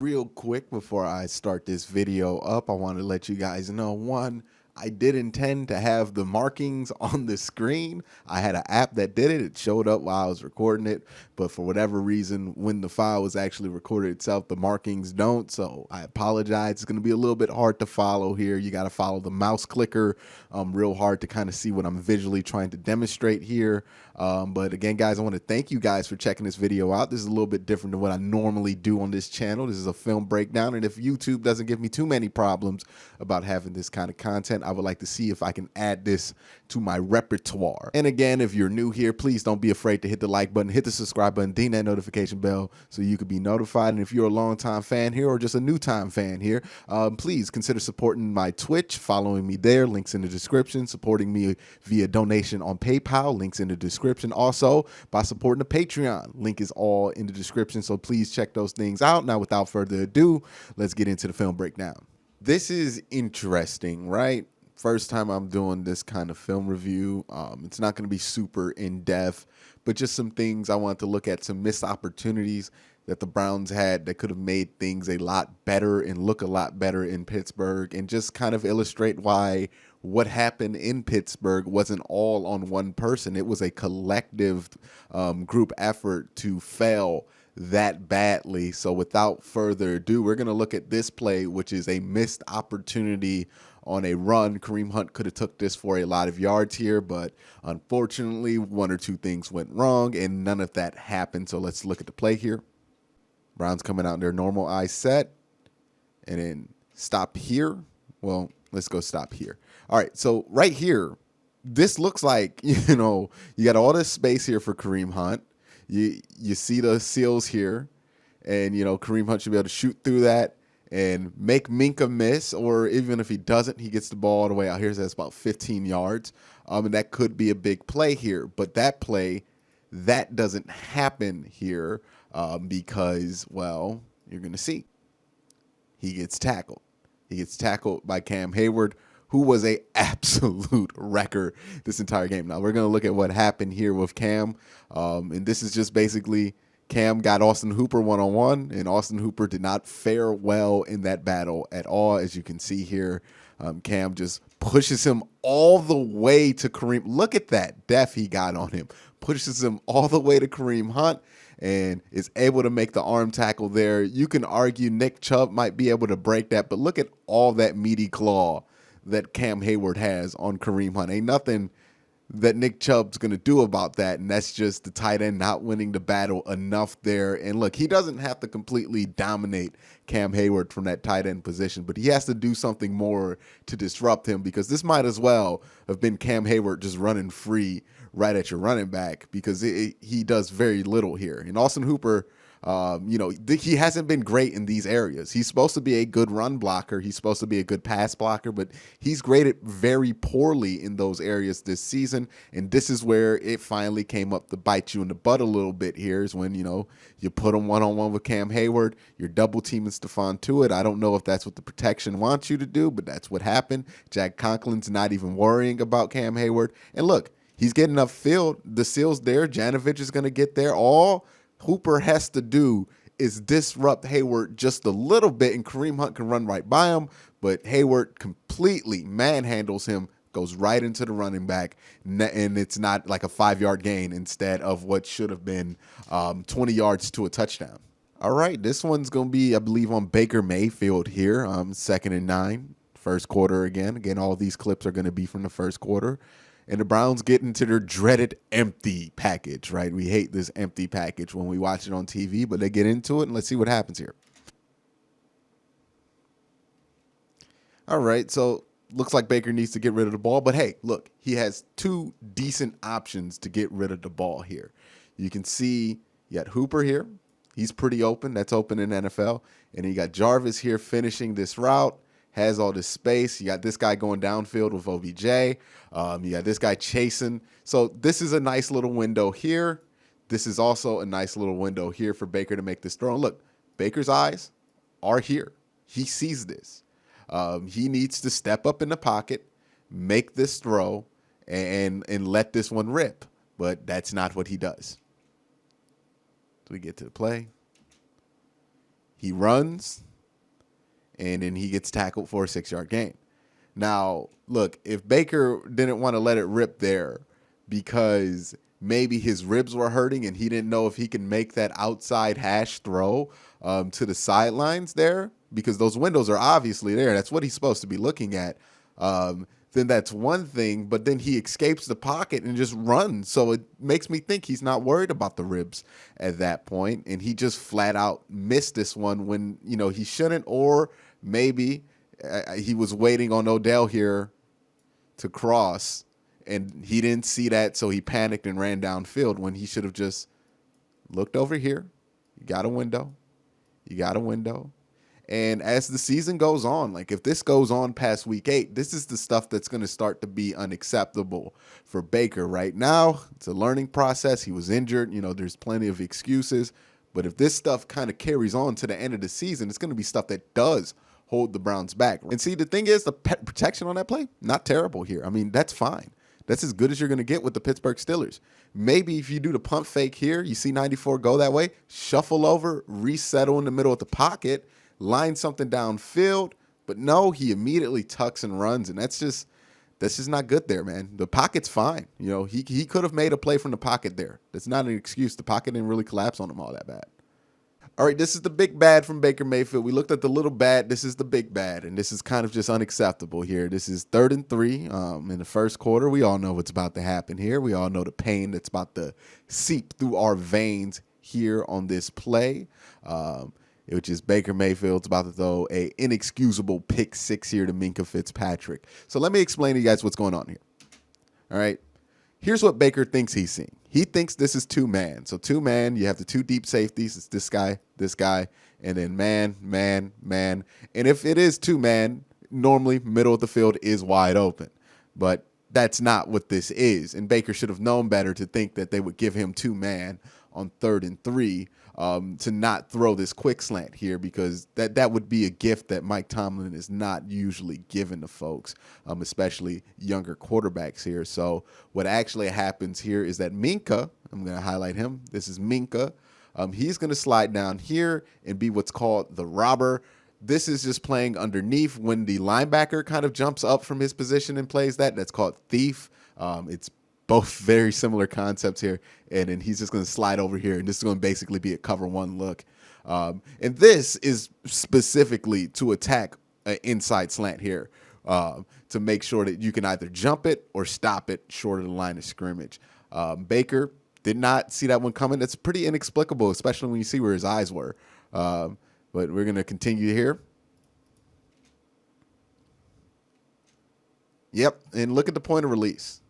real quick before I start this video up, I want to let you guys know, one, I did intend to have the markings on the screen. I had an app that did it. It showed up while I was recording it, but for whatever reason, when the file was actually recorded itself, the markings don't, so I apologize. It's going to be a little bit hard to follow here. You got to follow the mouse clicker real hard to kind of see what I'm visually trying to demonstrate here. But again, guys, I want to thank you guys for checking this video out. This is a little bit different than what I normally do on this channel. This is a film breakdown, and if YouTube doesn't give me too many problems about having this kind of content, I would like to see if I can add this to my repertoire. And again, if you're new here, please don't be afraid to hit the like button, hit the subscribe button, ding that notification bell so you can be notified. And if you're a longtime fan here or just a new time fan here, please consider supporting my Twitch, following me there, links in the description, supporting me via donation on PayPal, links in the description. Also, by supporting the Patreon, link is all in the description, so please check those things out. Now, without further ado, let's get into the film breakdown. This is interesting, right? First time I'm doing this kind of film review. It's not going to be super in-depth, but just some things I want to look at, some missed opportunities that the Browns had that could have made things a lot better and look a lot better in Pittsburgh, and just kind of illustrate why what happened in Pittsburgh wasn't all on one person. It was a collective group effort to fail that badly. So without further ado, we're going to look at this play, which is a missed opportunity on a run. Kareem Hunt could have took this for a lot of yards here, but unfortunately, one or two things went wrong, and none of that happened. So let's look at the play here. Browns coming out in their normal eye set, and then stop here. Well, let's go stop here. All right, so right here, this looks like, you know, you got all this space here for Kareem Hunt. You see the seals here, and, you know, Kareem Hunt should be able to shoot through that and make Minka miss, or even if he doesn't, he gets the ball all the way out here. So that's about 15 yards, and that could be a big play here. But that play, that doesn't happen here because, well, you're going to see. He gets tackled. He gets tackled by Cam Heyward, who was a absolute wrecker this entire game. Now, we're going to look at what happened here with Cam, and this is just basically Cam got Austin Hooper one-on-one, and Austin Hooper did not fare well in that battle at all. As you can see here, Cam just pushes him all the way to Kareem. Look at that def he got on him. Pushes him all the way to Kareem Hunt and is able to make the arm tackle there. You can argue Nick Chubb might be able to break that, but look at all that meaty claw that Cam Heyward has on Kareem Hunt. Ain't nothing that Nick Chubb's going to do about that, and that's just the tight end not winning the battle enough there. And look, he doesn't have to completely dominate Cam Heyward from that tight end position, but he has to do something more to disrupt him, because this might as well have been Cam Heyward just running free right at your running back, because he does very little here. And Austin Hooper, you know, he hasn't been great in these areas. He's supposed to be a good run blocker. He's supposed to be a good pass blocker, but he's graded very poorly in those areas this season. And this is where it finally came up to bite you in the butt a little bit here, is when, you know, you put him one-on-one with Cam Heyward, you're double teaming Stephon Tuitt. I don't know if that's what the protection wants you to do, but that's what happened. Jack Conklin's not even worrying about Cam Heyward. And look, he's getting upfield. The seal's there. Janovich is going to get there. All Hooper has to do is disrupt Heyward just a little bit, and Kareem Hunt can run right by him, but Heyward completely manhandles him, goes right into the running back, and it's not like a 5-yard gain instead of what should have been 20 yards to a touchdown. All right, this one's going to be, I believe, on Baker Mayfield here, 2nd and 9, first quarter again. Again, all these clips are going to be from the first quarter. And the Browns get into their dreaded empty package, right? We hate this empty package when we watch it on TV, but they get into it, and let's see what happens here. All right, so looks like Baker needs to get rid of the ball, but hey, look, he has two decent options to get rid of the ball here. You can see you got Hooper here. He's pretty open. That's open in NFL. And you got Jarvis here finishing this route. Has all this space. You got this guy going downfield with OBJ. You got this guy chasing. So this is a nice little window here. This is also a nice little window here for Baker to make this throw. And look, Baker's eyes are here. He sees this. He needs to step up in the pocket, make this throw, and let this one rip. But that's not what he does. So we get to the play. He runs, and then he gets tackled for a 6-yard gain. Now, look, if Baker didn't want to let it rip there because maybe his ribs were hurting and he didn't know if he can make that outside hash throw to the sidelines there, because those windows are obviously there. That's what he's supposed to be looking at. Then that's one thing, but then he escapes the pocket and just runs. So it makes me think he's not worried about the ribs at that point, and he just flat out missed this one when, he shouldn't, or maybe he was waiting on Odell here to cross, and he didn't see that, so he panicked and ran downfield when he should have just looked over here. You got a window. And as the season goes on, like if this goes on past week 8, this is the stuff that's going to start to be unacceptable for Baker. Right now, it's a learning process. He was injured. There's plenty of excuses. But if this stuff kind of carries on to the end of the season, it's going to be stuff that does hold the Browns back. And see, the thing is, the protection on that play, not terrible here. I mean, that's fine. That's as good as you're going to get with the Pittsburgh Steelers. Maybe if you do the pump fake here, you see 94 go that way, shuffle over, resettle in the middle of the pocket, line something downfield. But no, he immediately tucks and runs, and that's just not good there, man. The pocket's fine. He could have made a play from the pocket there. That's not an excuse. The pocket didn't really collapse on him all that bad. All right, this is the big bad from Baker Mayfield. We looked at the little bad. This is the big bad, and this is kind of just unacceptable here. This is 3rd and 3 in the first quarter. We all know what's about to happen here. We all know the pain that's about to seep through our veins here on this play, which is Baker Mayfield's about to throw a inexcusable pick 6 here to Minkah Fitzpatrick. So let me explain to you guys what's going on here. All right. Here's what Baker thinks he's seeing. He thinks this is 2-man. So 2-man, you have the 2 deep safeties. It's this guy, and then man. And if it is 2-man, normally middle of the field is wide open. But that's not what this is. And Baker should have known better to think that they would give him 2-man on 3rd and 3 to not throw this quick slant here, because that would be a gift that Mike Tomlin is not usually given to folks, especially younger quarterbacks here. So what actually happens here is that Minkah, I'm going to highlight him. This is Minkah. He's going to slide down here and be what's called the robber. This is just playing underneath when the linebacker kind of jumps up from his position and plays that. That's called thief. It's both very similar concepts here. And then he's just going to slide over here, and this is going to basically be a cover 1 look. And this is specifically to attack an inside slant here to make sure that you can either jump it or stop it short of the line of scrimmage. Baker did not see that one coming. That's pretty inexplicable, especially when you see where his eyes were. But we're going to continue here. Yep, and look at the point of release.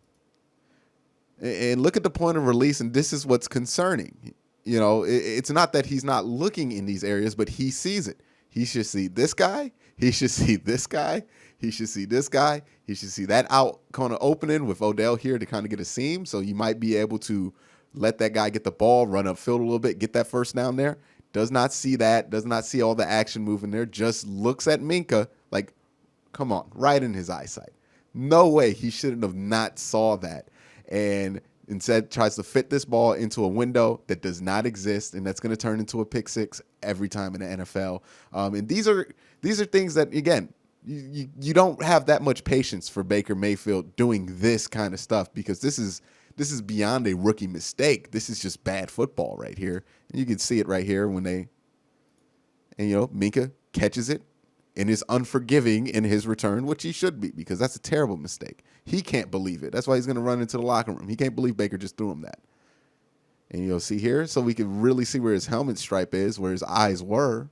And look at the point of release, and this is what's concerning. It's not that he's not looking in these areas, but he sees it. He should see this guy. He should see this guy. He should see this guy. He should see that out kind of opening with Odell here to kind of get a seam. So you might be able to let that guy get the ball, run upfield a little bit, get that first down there. Does not see that. Does not see all the action moving there. Just looks at Minkah like, come on, right in his eyesight. No way. He shouldn't have not saw that. And instead tries to fit this ball into a window that does not exist, and that's going to turn into a pick 6 every time in the NFL. And these are things that, again, you don't have that much patience for Baker Mayfield doing this kind of stuff, because this is beyond a rookie mistake. This is just bad football right here. And you can see it right here when Minkah catches it and is unforgiving in his return, which he should be, because that's a terrible mistake. He can't believe it. That's why he's going to run into the locker room. He can't believe Baker just threw him that. And you'll see here, so we can really see where his helmet stripe is, where his eyes were.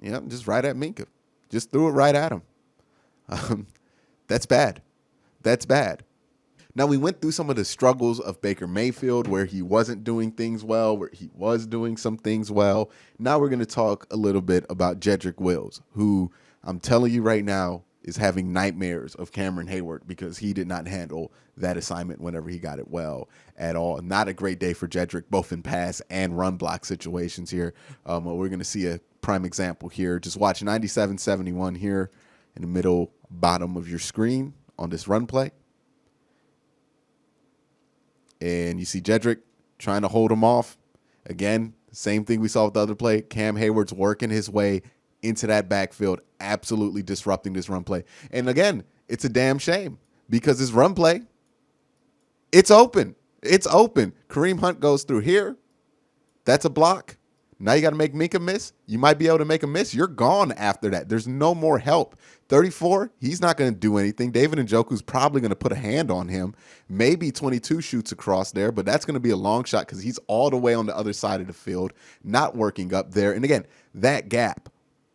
Yep, just right at Minkah. Just threw it right at him. That's bad. That's bad. Now, we went through some of the struggles of Baker Mayfield, where he wasn't doing things well, where he was doing some things well. Now we're going to talk a little bit about Jedrick Wills, who I'm telling you right now is having nightmares of Cameron Heyward, because he did not handle that assignment whenever he got it well at all. Not a great day for Jedrick, both in pass and run block situations here. We're going to see a prime example here. Just watch 97-71 here in the middle bottom of your screen on this run play. And you see Jedrick trying to hold him off. Again, Same thing we saw with the other play. Cam Heyward's working his way into that backfield, absolutely disrupting this run play. And again, it's a damn shame because this run play, it's open. It's open. Kareem Hunt goes through here. That's a block. Now you got to make Minka miss. You might be able to make a miss. You're gone after that. There's no more help. 34, he's not going to do anything. David Njoku's probably going to put a hand on him. Maybe 22 shoots across there, but that's going to be a long shot because he's all the way on the other side of the field, not working up there. And again, that gap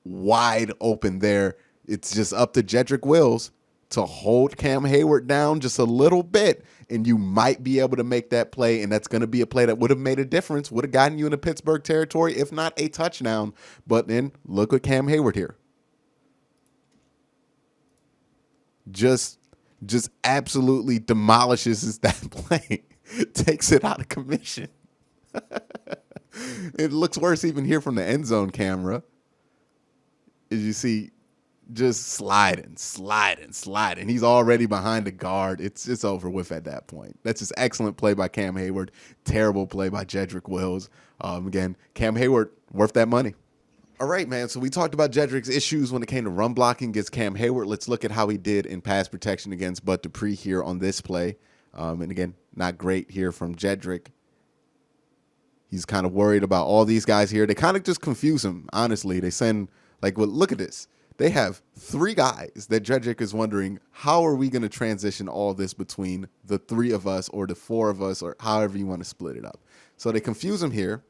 wide open there. It's just up to Jedrick Wills to hold Cam Heyward down just a little bit, and you might be able to make that play, and that's going to be a play that would have made a difference, would have gotten you into Pittsburgh territory, if not a touchdown. But then look at Cam Heyward here. Just absolutely demolishes that play. Takes it out of commission. It looks worse even here from the end zone camera. As you see, just sliding. He's already behind the guard. It's over with at that point. That's just excellent play by Cam Heyward. Terrible play by Jedrick Wills. Again, Cam Heyward, worth that money. All right, man. So we talked about Jedrick's issues when it came to run blocking against Cam Heyward. Let's look at how he did in pass protection against Bud Dupree here on this play. And again, not great here from Jedrick. He's kind of worried about all these guys here. They kind of just confuse him, honestly. They send, like, well, look at this. They have 3 guys that Jedrick is wondering, how are we going to transition all this between the 3 of us or the 4 of us or however you want to split it up. So they confuse him here.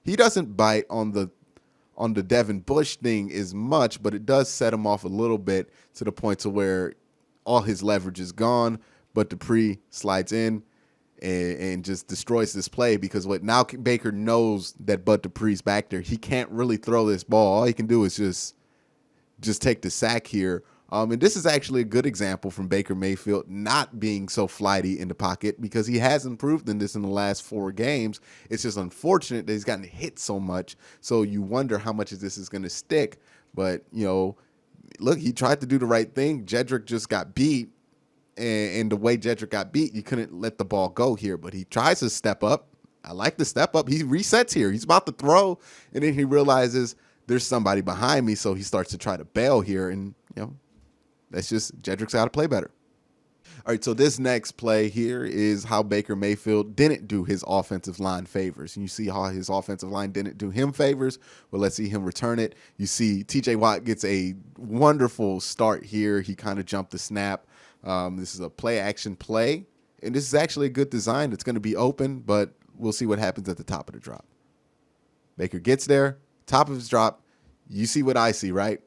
He doesn't bite on the Devin Bush thing as much, but it does set him off a little bit to the point to where all his leverage is gone, but Dupree slides in and just destroys this play because what now Baker knows that Bud Dupree's back there. He can't really throw this ball. All he can do is just take the sack here. And this is actually a good example from Baker Mayfield not being so flighty in the pocket because he has improved in this in the last 4 games. It's just unfortunate that he's gotten hit so much. So you wonder how much of this is going to stick. But, you know, look, he tried to do the right thing. Jedrick just got beat. And the way Jedrick got beat, you couldn't let the ball go here. But he tries to step up. I like the step up. He resets here. He's about to throw. And then he realizes there's somebody behind me. So he starts to try to bail here. And, you know, that's just Jedrick's got to play better. All right, so this next play here is how Baker Mayfield didn't do his offensive line favors. And you see how his offensive line didn't do him favors. Well, let's see him return it. You see TJ Watt gets a wonderful start here. He kind of jumped the snap. This is a play-action play. And this is actually a good design. It's going to be open, but we'll see what happens at the top of the drop. Baker gets there, top of his drop. You see what I see, right?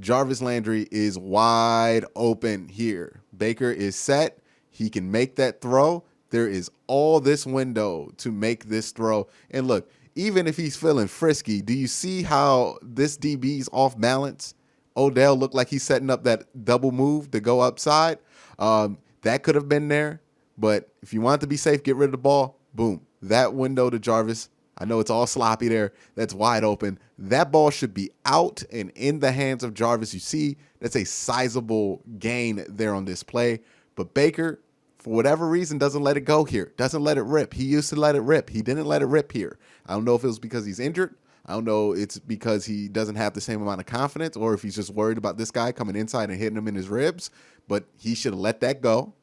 Jarvis Landry is wide open here. Baker is set. He can make that throw. There is all this window to make this throw. And look, even if he's feeling frisky, do you see how this DB's off balance? Odell looked like he's setting up that double move to go upside. That could have been there. But if you want to be safe, get rid of the ball. Boom. That window to Jarvis. I know it's all sloppy there. That's wide open. That ball should be out and in the hands of Jarvis. You see, that's a sizable gain there on this play. But Baker, for whatever reason, doesn't let it go here. Doesn't let it rip. He used to let it rip. He didn't let it rip here. I don't know if it was because he's injured. I don't know it's because he doesn't have the same amount of confidence or if he's just worried about this guy coming inside and hitting him in his ribs. But he should have let that go.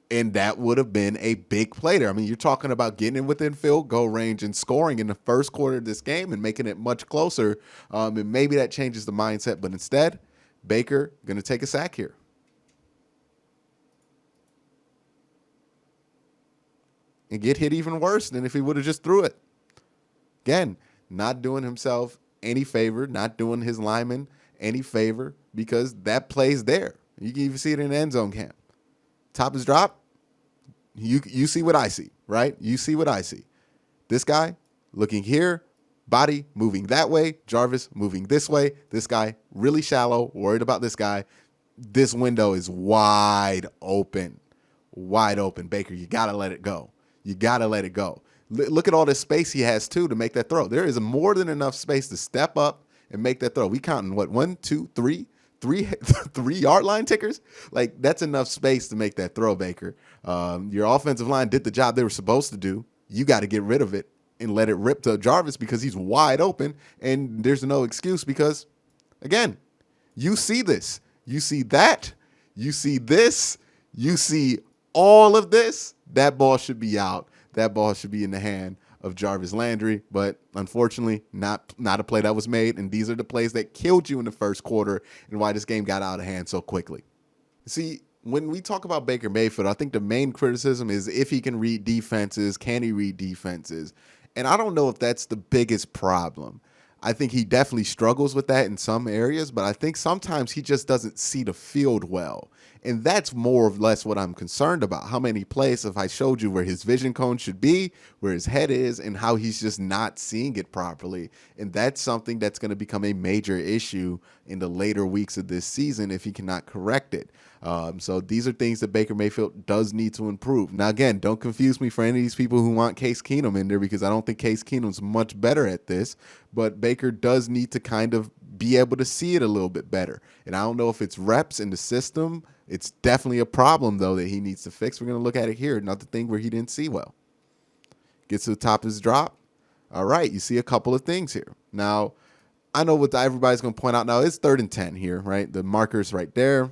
And that would have been a big play there. I mean, you're talking about getting in within field goal range and scoring in the first quarter of this game and making it much closer. And maybe that changes the mindset. But instead, Baker going to take a sack here. And get hit even worse than if he would have just threw it. Again, not doing himself any favor, not doing his lineman any favor because that play's there. You can even see it in the end zone cam. Top is drop. You see what I see, right? You see what I see. This guy looking here, body moving that way, Jarvis moving this way. This guy really shallow, worried about this guy. This window is wide open. Wide open. Baker, you got to let it go. You got to let it go. Look at all this space he has, too, to make that throw. There is more than enough space to step up and make that throw. We counting, what, 1, 2, 3? 3-yard line tickers? Like, that's enough space to make that throw, Baker. Your offensive line did the job they were supposed to do. You got to get rid of it. and let it rip to Jarvis because he's wide open, and there's no excuse because, again, you see this. You see that. You see this. You see all of this. That ball should be out. That ball should be in the hand of Jarvis Landry, but unfortunately, not a play that was made, and these are the plays that killed you in the first quarter and why this game got out of hand so quickly. See, when we talk about Baker Mayfield, I think the main criticism is if he can read defenses, can he read defenses? And I don't know if that's the biggest problem. I think he definitely struggles with that in some areas, but I think sometimes he just doesn't see the field well. And that's more or less what I'm concerned about. How many plays have I showed you where his vision cone should be, where his head is, and how he's just not seeing it properly. And that's something that's going to become a major issue in the later weeks of this season if he cannot correct it. So these are things that Baker Mayfield does need to improve. Now, again, don't confuse me for any of these people who want Case Keenum in there, because I don't think Case Keenum's much better at this, but Baker does need to kind of be able to see it a little bit better. And I don't know if it's reps in the system. It's definitely a problem, though, that he needs to fix. We're going to look at it here. Another thing where he didn't see well. Gets to the top of his drop. All right, you see a couple of things here. Now, I know what everybody's going to point out now. It's 3rd and 10 here, right? The marker's right there.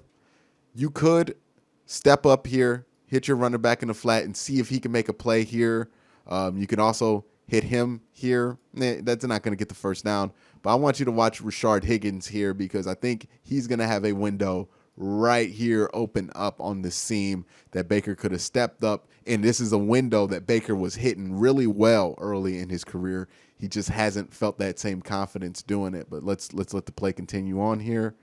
You could step up here, hit your running back in the flat, and see if he can make a play here. You can also hit him here. That's not going to get the first down. But I want you to watch Rashard Higgins here, because I think he's going to have a window right here open up on the seam that Baker could have stepped up. And this is a window that Baker was hitting really well early in his career. He just hasn't felt that same confidence doing it. But let's let the play continue on here.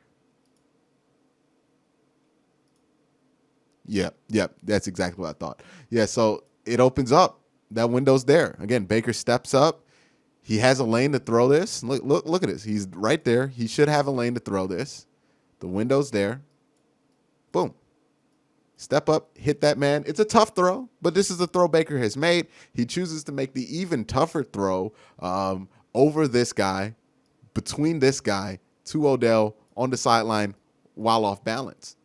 Yep, that's exactly what I thought. Yeah, so it opens up. That window's there. Again, Baker steps up. He has a lane to throw this. Look at this. He's right there. He should have a lane to throw this. The window's there. Boom. Step up, hit that man. It's a tough throw, but this is the throw Baker has made. He chooses to make the even tougher throw over this guy, between this guy, to Odell on the sideline while off balance.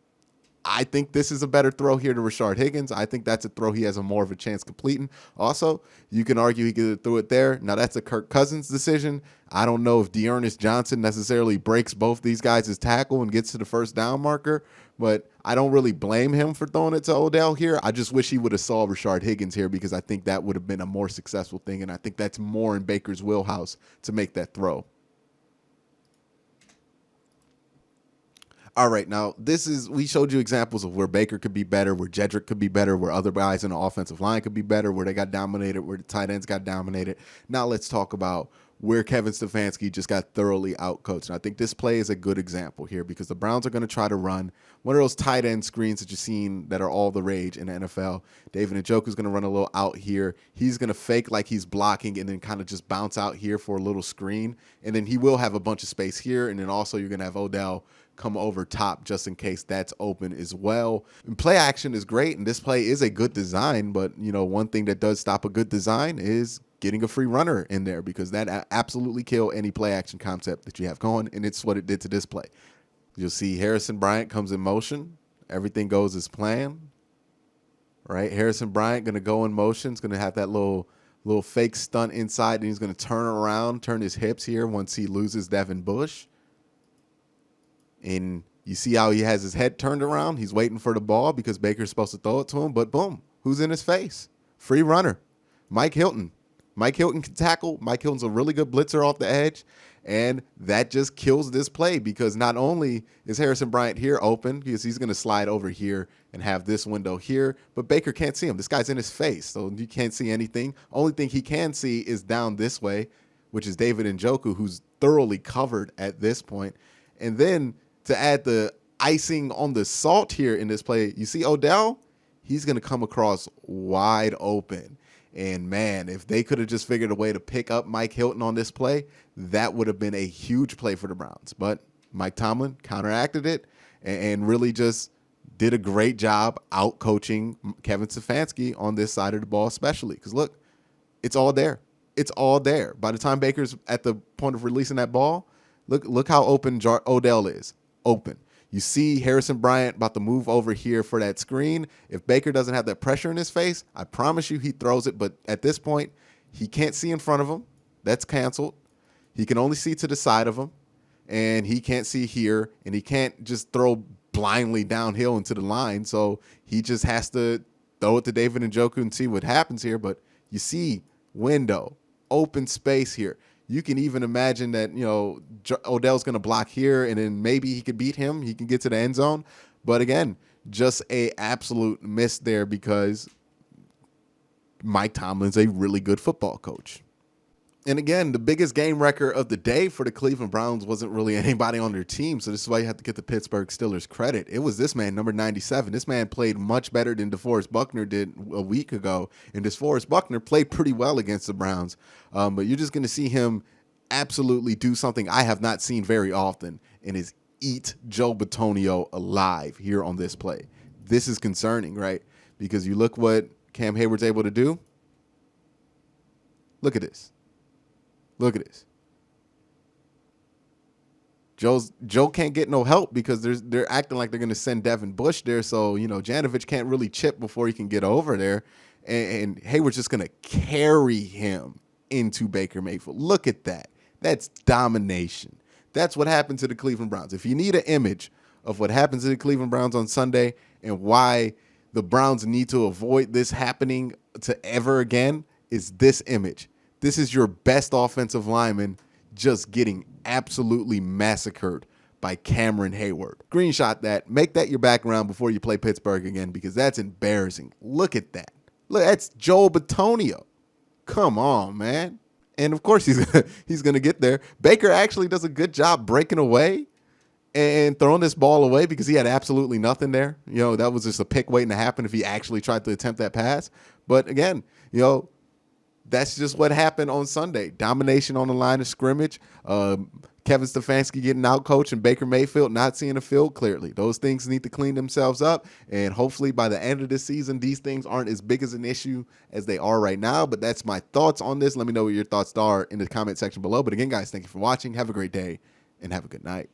I think this is a better throw here to Rashard Higgins. I think that's a throw he has a more of a chance completing. Also, you can argue he could have threw it there. Now, that's a Kirk Cousins decision. I don't know if Dearness Johnson necessarily breaks both these guys' tackle and gets to the first down marker, but I don't really blame him for throwing it to Odell here. I just wish he would have saw Rashard Higgins here, because I think that would have been a more successful thing, and I think that's more in Baker's wheelhouse to make that throw. All right, now we showed you examples of where Baker could be better, where Jedrick could be better, where other guys in the offensive line could be better, where they got dominated, where the tight ends got dominated. Now let's talk about where Kevin Stefanski just got thoroughly outcoached. And I think this play is a good example here, because the Browns are going to try to run one of those tight end screens that you've seen that are all the rage in the NFL. David Njoku is going to run a little out here. He's going to fake like he's blocking and then kind of just bounce out here for a little screen. And then he will have a bunch of space here. And then also you're going to have Odell come over top just in case that's open as well. And play action is great, and this play is a good design, but one thing that does stop a good design is getting a free runner in there, because that absolutely kill any play action concept that you have going, and it's what it did to this play. You'll see Harrison Bryant comes in motion. Everything goes as planned, right? Harrison Bryant going to go in motion. He's going to have that little fake stunt inside, and he's going to turn around, turn his hips here once he loses Devin Bush. And you see how he has his head turned around. He's waiting for the ball because Baker's supposed to throw it to him. But boom, who's in his face? Free runner, Mike Hilton. Mike Hilton can tackle. Mike Hilton's a really good blitzer off the edge. And that just kills this play, because not only is Harrison Bryant here open, because he's going to slide over here and have this window here, but Baker can't see him. This guy's in his face, so you can't see anything. Only thing he can see is down this way, which is David Njoku, who's thoroughly covered at this point. And then to add the icing on the salt here in this play, you see Odell, he's going to come across wide open. And man, if they could have just figured a way to pick up Mike Hilton on this play, that would have been a huge play for the Browns. But Mike Tomlin counteracted it and really just did a great job out coaching Kevin Stefanski on this side of the ball, especially because look, it's all there. It's all there. By the time Baker's at the point of releasing that ball, look how open Odell is. Open. You see Harrison Bryant about to move over here for that screen. If Baker doesn't have that pressure in his face, I promise you he throws it. But at this point, He can't see in front of him. That's canceled. He can only see to the side of him, and he can't see here, and he can't just throw blindly downhill into the line. So he just has to throw it to David Njoku and see what happens here. But you see window, open space here. You can even imagine that, Odell's going to block here, and then maybe he could beat him. He can get to the end zone. But again, just a absolute miss there because Mike Tomlin's a really good football coach. And again, the biggest game wrecker of the day for the Cleveland Browns wasn't really anybody on their team. So this is why you have to get the Pittsburgh Steelers credit. It was this man, number 97. This man played much better than DeForest Buckner did a week ago. And DeForest Buckner played pretty well against the Browns. But you're just going to see him absolutely do something I have not seen very often, and is eat Joe Bitonio alive here on this play. This is concerning, right? Because you look what Cam Heyward's able to do. Look at this. Look at this. Joe can't get no help because they're acting like they're going to send Devin Bush there. So, Janovich can't really chip before he can get over there. And Heyward's just going to carry him into Baker Mayfield. Look at that. That's domination. That's what happened to the Cleveland Browns. If you need an image of what happens to the Cleveland Browns on Sunday and why the Browns need to avoid this happening to ever again, is this image. This is your best offensive lineman just getting absolutely massacred by Cameron Heyward. Screenshot that. Make that your background before you play Pittsburgh again, because that's embarrassing. Look at that. Look, that's Joe Bitonio. Come on, man. And of course he's gonna get there. Baker actually does a good job breaking away and throwing this ball away because he had absolutely nothing there. That was just a pick waiting to happen if he actually tried to attempt that pass. But again, that's just what happened on Sunday. Domination on the line of scrimmage. Kevin Stefanski getting out coached and Baker Mayfield not seeing the field clearly. Those things need to clean themselves up. And hopefully by the end of the season, these things aren't as big as an issue as they are right now. But that's my thoughts on this. Let me know what your thoughts are in the comment section below. But again, guys, thank you for watching. Have a great day and have a good night.